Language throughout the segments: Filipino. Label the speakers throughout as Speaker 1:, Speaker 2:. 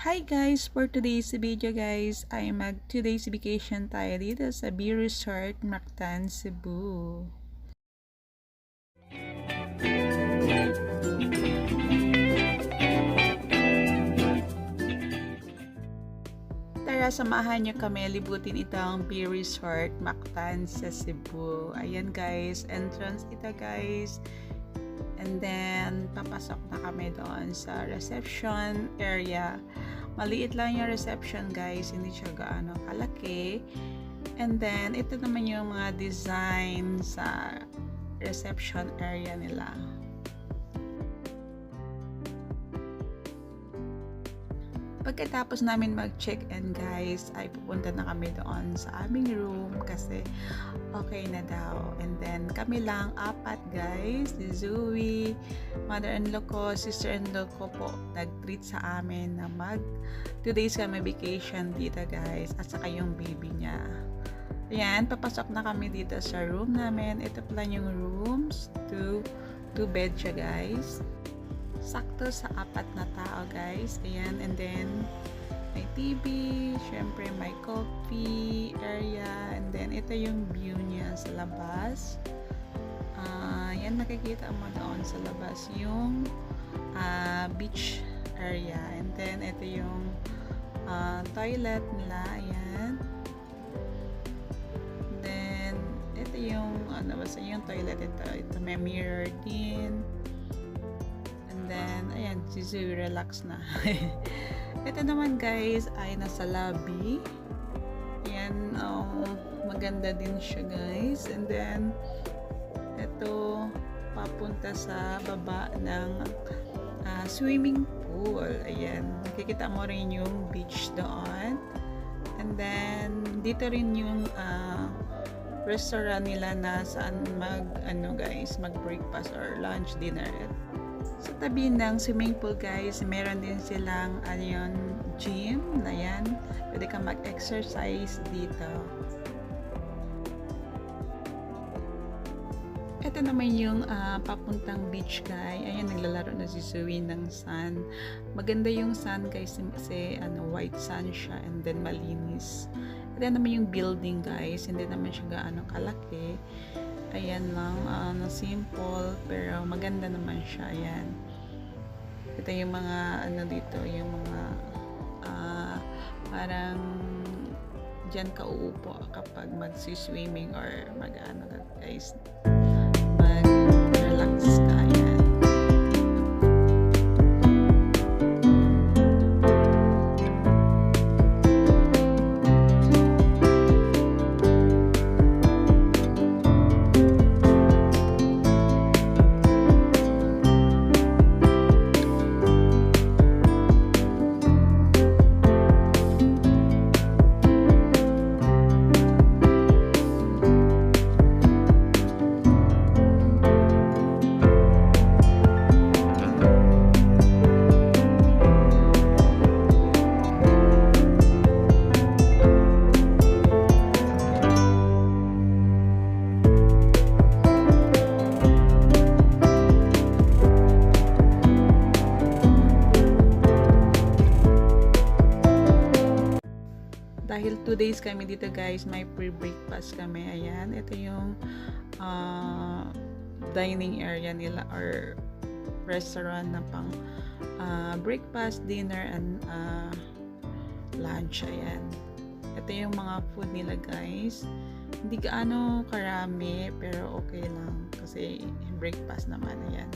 Speaker 1: Hi guys! For today's video guys, ay mag 2 days vacation tayo dito sa B Resort, Mactan, Cebu. Tara, samahan nyo kami libutin itong B Resort, Mactan sa Cebu. Ayan guys, entrance ito guys. And then, papasok na kami doon sa reception area. Maliit lang yung reception guys, hindi siya gaano kalaki. And then, ito naman yung mga design sa reception area nila. Pagkatapos namin mag-check-in guys, ay pupunta na kami doon sa aming room kasi okay na daw. And then kami lang, apat guys, si Zoe, mother-in-law ko, sister-in-law ko po, nag-treat sa amin na mag 2 days kami vacation dito guys, at saka yung baby niya. Ayan, papasok na kami dito sa room namin. Ito pala yung rooms, 2 bed siya guys. Sakto sa 4 na tao guys. Ayan, and then may TV, syempre may coffee area, and then ito yung view niya sa labas. Ayan, makikita mo doon sa labas yung beach area, and then ito yung toilet nila. Ayan, and then ito yung basta yung toilet ito may mirror din. Then, ayan, si Zoe relax na. Ito naman guys ay nasa lobby. Ayan, maganda din siya guys. And then, ito papunta sa baba ng swimming pool. Ayan, makikita mo rin yung beach doon. And then, dito rin yung restaurant nila na saan mag breakfast or lunch, dinner. Sa tabi ng swimming pool guys, meron din silang gym na yan. Pwede ka mag-exercise dito. Ito naman yung papuntang beach guys. Ayan, naglalaro na si Zoe ng sun. Maganda yung sun guys kasi white sun siya, and then malinis. Ito naman yung building guys, hindi naman siya gaano kalaki. Ayan lang, simple pero maganda naman siya. Ayan, ito yung mga dito, yung mga parang dyan ka uupo kapag mag-swimming or guys, mag-relax ka. Ayan. Dahil 2 days kami dito guys, may pre-breakfast kami. Ayan, ito yung dining area nila or restaurant na pang breakfast, dinner, and lunch. Ayan, ito yung mga food nila guys. Hindi gaano karami pero okay lang kasi breakfast naman. Ayan.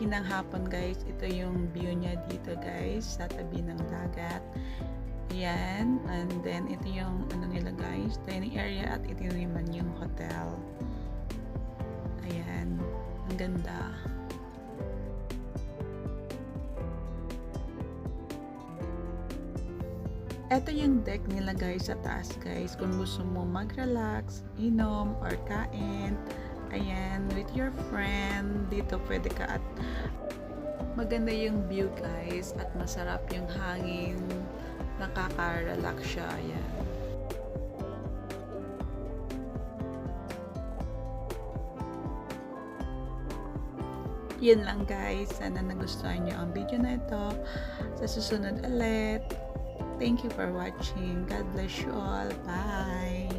Speaker 1: kaninang hapon guys, ito yung view niya dito guys, sa tabi ng dagat. Ayan, and then ito yung ano nila guys, dining area, at ito naman yung hotel. Ayan, ang ganda. Ito yung deck nila guys sa taas guys, kung gusto mo mag-relax, inom, or kain, ayan, with your friend, dito pwede ka. At maganda yung view guys, at masarap yung hangin, nakaka-relax siya, ayan. Yun lang guys, sana nagustuhan nyo ang video na ito. Sa susunod ulit, thank you for watching. God bless you all. Bye!